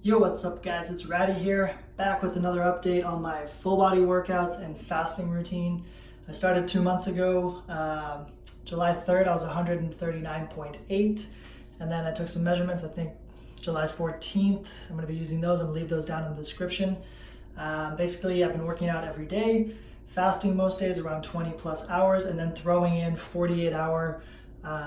Yo, what's up guys? It's Ratty here, back with another update on my full body workouts and fasting routine. I started 2 months ago, July 3rd, I was 139.8, and then I took some measurements, I think July 14th. I'm gonna be using those, I'm gonna leave those down in the description. Basically, I've been working out every day, fasting most days around 20 plus hours, and then throwing in 48-hour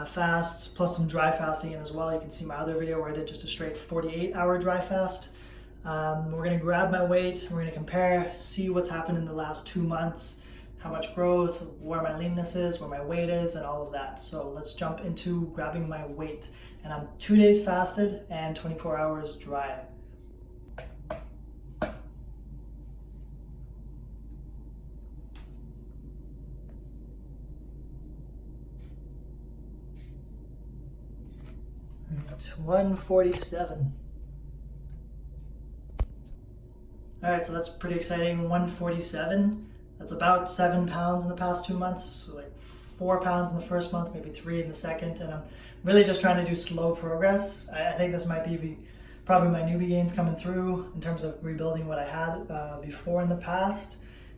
fasts plus some dry fasting in as well. You can see my other video where I did just a straight 48-hour dry fast. We're gonna grab my weight, we're gonna compare, see what's happened in the last 2 months, how much growth, where my leanness is, where my weight is, and all of that. So let's jump into grabbing my weight. And I'm 2 days fasted and 24 hours dry. Right, 147. All right, so that's pretty exciting. 147. That's about 7 pounds in the past 2 months. So like 4 pounds in the first month, maybe 3 in the second. And I'm really just trying to do slow progress. I think this might be probably my newbie gains coming through in terms of rebuilding what I had before in the past.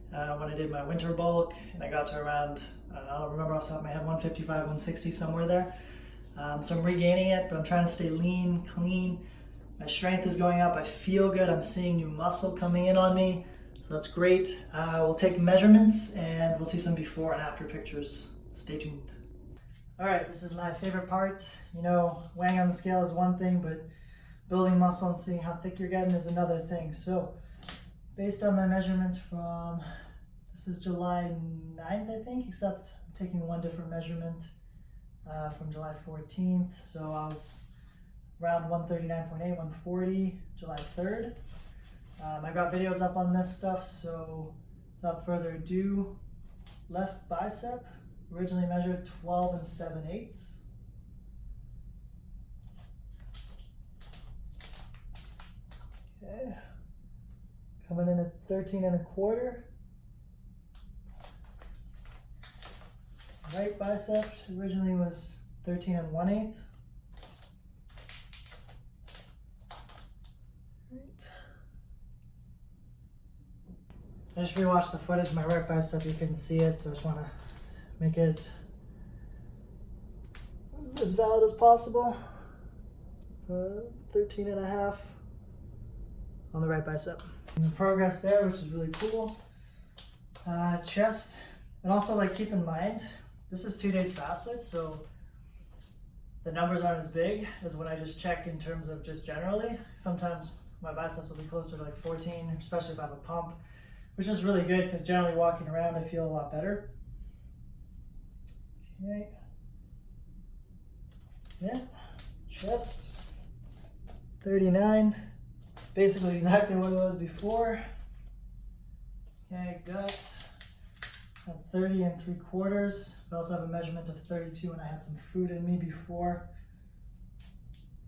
When I did my winter bulk and I got to around, I don't remember off the top of my head, 155, 160, somewhere there. So I'm regaining it, but I'm trying to stay lean, clean. My strength is going up. I feel good. I'm seeing new muscle coming in on me. So that's great. We'll take measurements and we'll see some before and after pictures. Stay tuned. All right, this is my favorite part. You know, weighing on the scale is one thing, but building muscle and seeing how thick you're getting is another thing. So based on my measurements from, this is July 9th, I think, except I'm taking one different measurement. From July 14th, so I was around 139.8, 140, July 3rd. I got videos up on this stuff, so without further ado, left bicep, originally measured 12 7/8. Okay, coming in at 13 1/4. Right bicep originally was 13 1/8. Right. I just rewatched the footage of my right bicep. You couldn't see it, so I just want to make it as valid as possible. 13 1/2 on the right bicep. Some progress there, which is really cool. Chest, and also like keep in mind, this is 2 days fasted, so the numbers aren't as big as when I just check in terms of just generally. Sometimes my biceps will be closer to like 14, especially if I have a pump, which is really good because generally walking around I feel a lot better. Okay. Yeah, chest, 39, basically exactly what it was before. Okay, gut. At 30 3/4. I also have a measurement of 32 and I had some food in me before.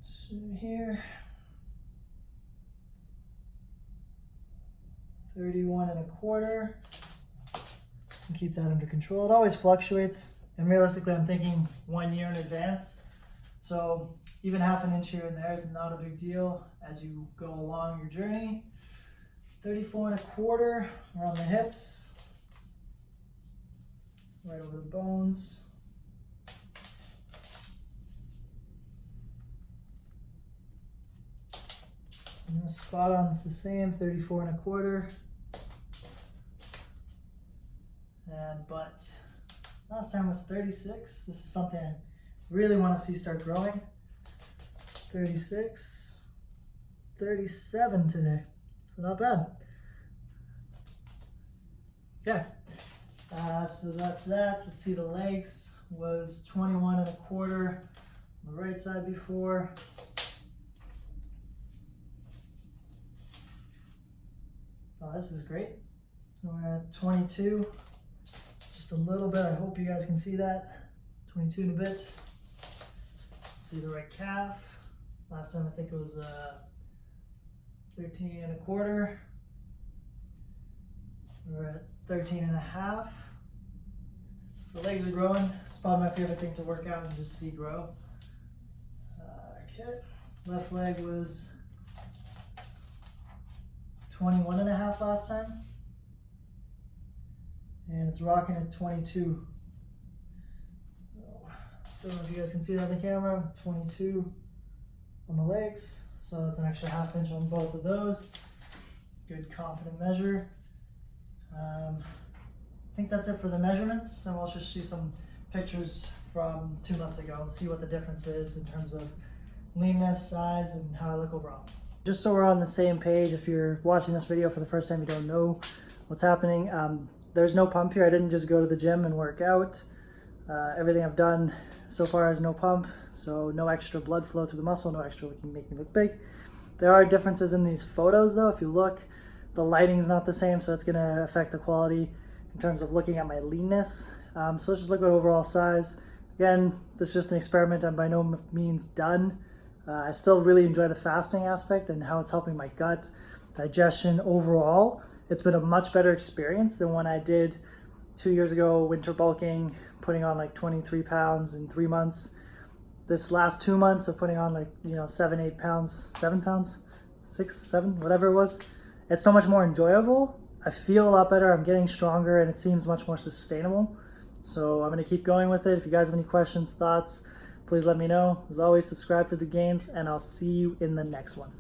So here, 31 1/4. And keep that under control. It always fluctuates, and realistically I'm thinking 1 year in advance. So even half an inch here and there is not a big deal as you go along your journey. 34 1/4 around the hips. Right over the bones. And the spot on is the same, 34 1/4. And butt. Last time was 36. This is something I really want to see start growing. 36. 37 today. So not bad. Okay. So that's that. Let's see, the legs was 21 1/4 on the right side before. Oh, this is great. So we're at 22, just a little bit. I hope you guys can see that. 22 and a bit. Let's see the right calf. Last time I think it was 13 1/4. We're at 13 1/2. The legs are growing. It's probably my favorite thing to work out and just see grow. Okay. Left leg was 21 and a half last time. And it's rocking at 22. Don't know if you guys can see that on the camera. 22 on the legs. So it's an extra half inch on both of those. Good confident measure. I think that's it for the measurements, and we'll just see some pictures from 2 months ago and see what the difference is in terms of leanness, size, and how I look overall. Just so we're on the same page, if you're watching this video for the first time, you don't know what's happening. There's no pump here. I didn't just go to the gym and work out. Everything I've done so far is no pump, so no extra blood flow through the muscle, no extra make me look big. There are differences in these photos though. If you look, the lighting's not the same, so it's gonna affect the quality in terms of looking at my leanness. So let's just look at overall size. Again, this is just an experiment. I'm by no means done. I still really enjoy the fasting aspect and how it's helping my gut, digestion overall. It's been a much better experience than when I did 2 years ago, winter bulking, putting on like 23 pounds in 3 months. This last 2 months of putting on like, 7, 8 pounds, 7 pounds, 6, 7, whatever it was. It's so much more enjoyable. I feel a lot better. I'm getting stronger and it seems much more sustainable. So I'm going to keep going with it. If you guys have any questions, thoughts, please let me know. As always, subscribe for the gains, and I'll see you in the next one.